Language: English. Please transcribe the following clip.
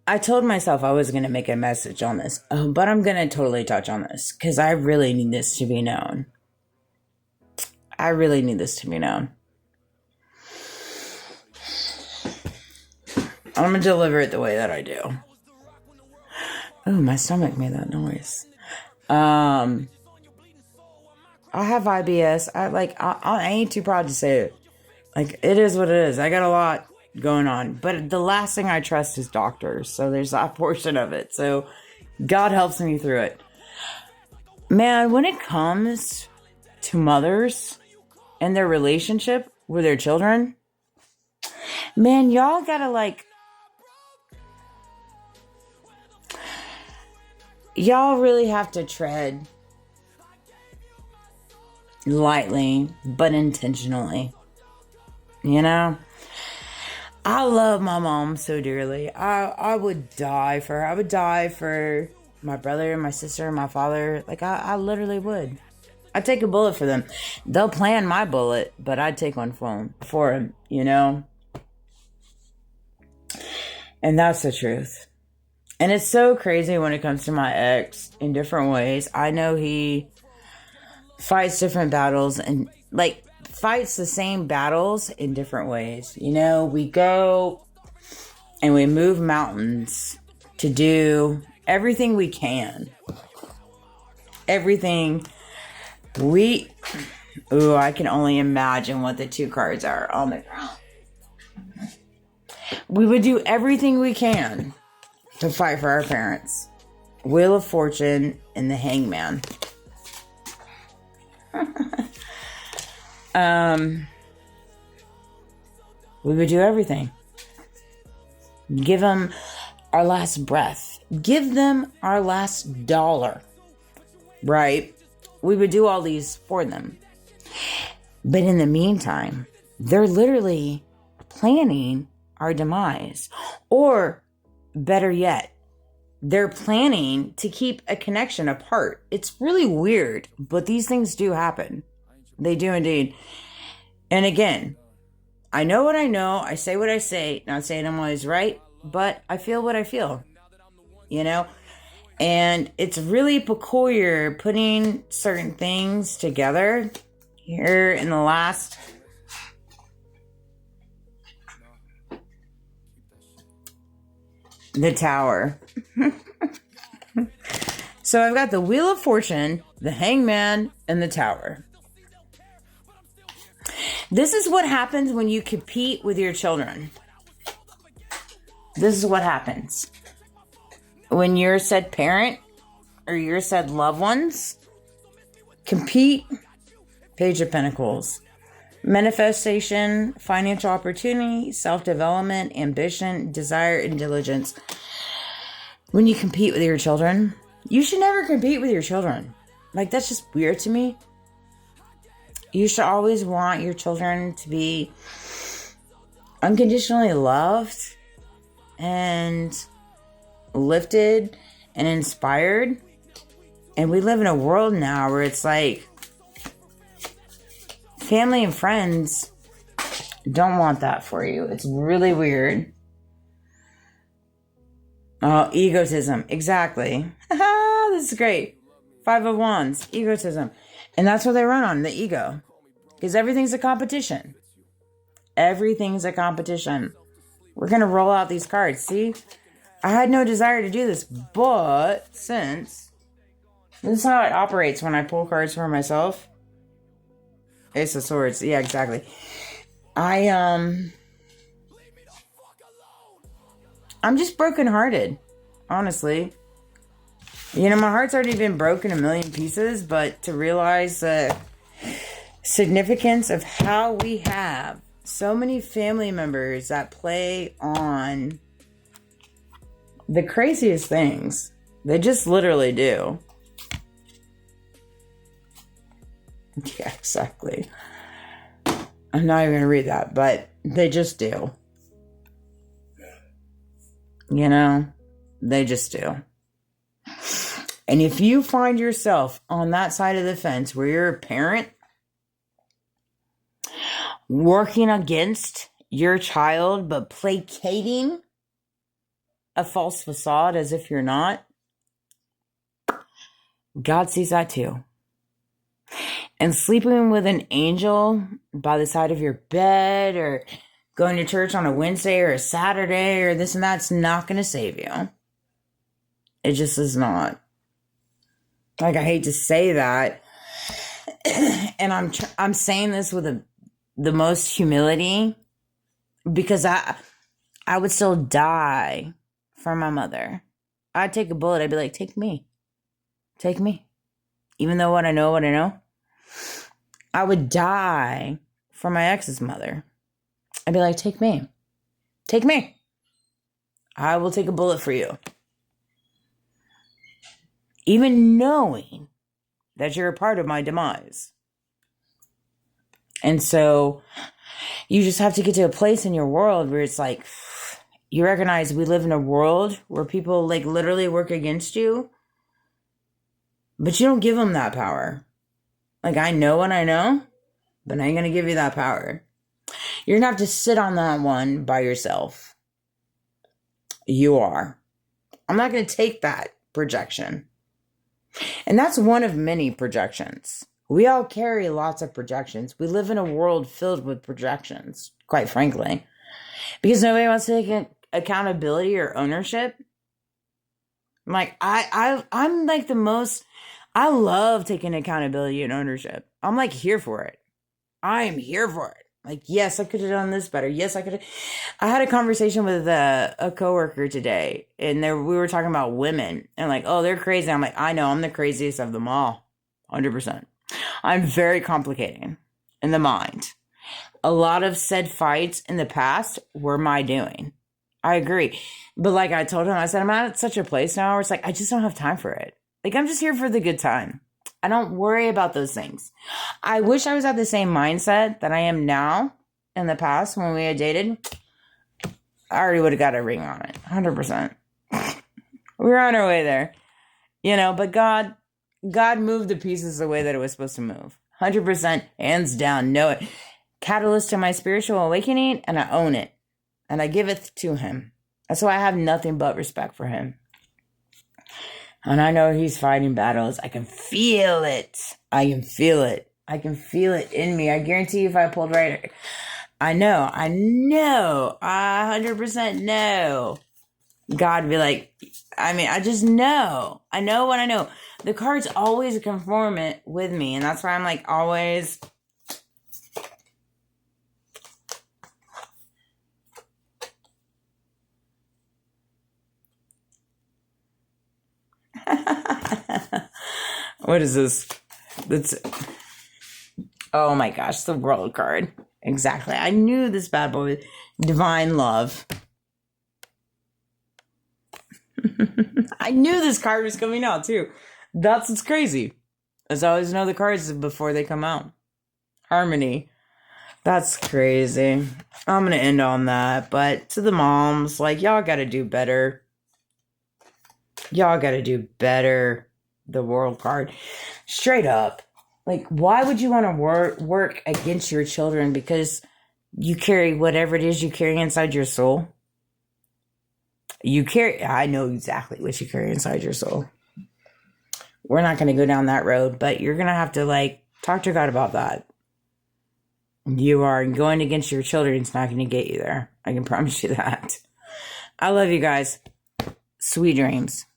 I told myself I was going to make a message on this, but I'm going to totally touch on this because I really need this to be known. I really need this to be known. I'm going to deliver it the way that I do. Oh, my stomach made that noise. I have IBS. I ain't too proud to say it. Like, it is what it is. I got a lot going on. But the last thing I trust is doctors. So there's that portion of it. So God helps me through it. Man, when it comes to mothers and their relationship with their children, man, y'all gotta y'all really have to tread lightly, but intentionally. You know? I love my mom so dearly. I would die for her. I would die for my brother, my sister, my father. Like, I literally would. I'd take a bullet for them. They'll plan my bullet, but I'd take one for them, you know? And that's the truth. And it's so crazy when it comes to my ex in different ways. I know he fights different battles and, fights the same battles in different ways. You know, we go and we move mountains to do everything we can. Everything we... Ooh, I can only imagine what the two cards are on the ground. We would do everything we can to fight for our parents. Wheel of Fortune and the Hangman. We would do everything. Give them our last breath. Give them our last dollar. Right? We would do all these for them. But in the meantime, they're literally planning our demise. Or, better yet, they're planning to keep a connection apart. It's really weird, but these things do happen. They do indeed. And again, I know what I know. I say what I say. Not saying I'm always right, but I feel what I feel. You know? And it's really peculiar putting certain things together here in the last... The Tower. So I've got the Wheel of Fortune, the Hangman, and the Tower. This is what happens when you compete with your children. This is what happens. When your said parent or your said loved ones compete, Page of Pentacles. Manifestation, financial opportunity, self-development, ambition, desire, and diligence. When you compete with your children, you should never compete with your children. Like, that's just weird to me. You should always want your children to be unconditionally loved and lifted and inspired. And we live in a world now where it's like family and friends don't want that for you. It's really weird. Oh, egotism. Exactly. This is great. Five of Wands. Egotism. And that's what they run on, the ego. Because everything's a competition. Everything's a competition. We're going to roll out these cards. See? I had no desire to do this, but since... This is how it operates when I pull cards for myself. Ace of Swords. Yeah, exactly. I'm just brokenhearted. Honestly. You know, my heart's already been broken a million pieces, but to realize the significance of how we have so many family members that play on the craziest things. They just literally do. Yeah, exactly. I'm not even going to read that, but they just do. You know, they just do. And if you find yourself on that side of the fence where you're a parent working against your child but placating a false facade as if you're not, God sees that too. And sleeping with an angel by the side of your bed or going to church on a Wednesday or a Saturday or this and that's not going to save you. It just is not. Like, I hate to say that. And I'm saying this with the most humility, because I would still die for my mother. I'd take a bullet. I'd be like, take me. Take me. Even though what I know. I would die for my ex's mother. I'd be like, take me. Take me. I will take a bullet for you. Even knowing that you're a part of my demise. And so you just have to get to a place in your world where it's like, you recognize we live in a world where people like literally work against you, but you don't give them that power. Like, I know what I know, but I ain't going to give you that power. You're going to have to sit on that one by yourself. You are. I'm not going to take that projection. And that's one of many projections. We all carry lots of projections. We live in a world filled with projections, quite frankly. Because nobody wants to take accountability or ownership. Like, I'm like the most... I love taking accountability and ownership. I'm like here for it. I am here for it. Like, yes, I could have done this better. Yes, I could have. I had a conversation with a coworker today, and we were talking about women, and like, oh, they're crazy. I'm like, I know, I'm the craziest of them all. 100%. I'm very complicated in the mind. A lot of said fights in the past were my doing. I agree. But like I told him, I said, I'm at such a place now where it's like, I just don't have time for it. Like, I'm just here for the good time. I don't worry about those things. I wish I was at the same mindset that I am now in the past when we had dated. I already would have got a ring on it. 100%. We were on our way there. You know, but God moved the pieces the way that it was supposed to move. 100%, hands down, know it. Catalyst to my spiritual awakening, and I own it. And I give it to him. That's why I have nothing but respect for him. And I know he's fighting battles. I can feel it. I can feel it. I can feel it in me. I guarantee you if I pulled right... I know. I 100% know. God would be like, I just know. I know what I know. The cards always conform it with me. And that's why I'm like always... What is this? Oh my gosh, the world card. Exactly. I knew this bad boy. Divine love. I knew this card was coming out too. That's what's crazy. As I always know the cards before they come out. Harmony. That's crazy. I'm going to end on that. But to the moms, like, y'all got to do better. Y'all got to do better. The world card. Straight up. Like, why would you want to work against your children because you carry whatever it is you carry inside your soul? I know exactly what you carry inside your soul. We're not going to go down that road, but you're going to have to, like, talk to God about that. You are going against your children. It's not going to get you there. I can promise you that. I love you guys. Sweet dreams.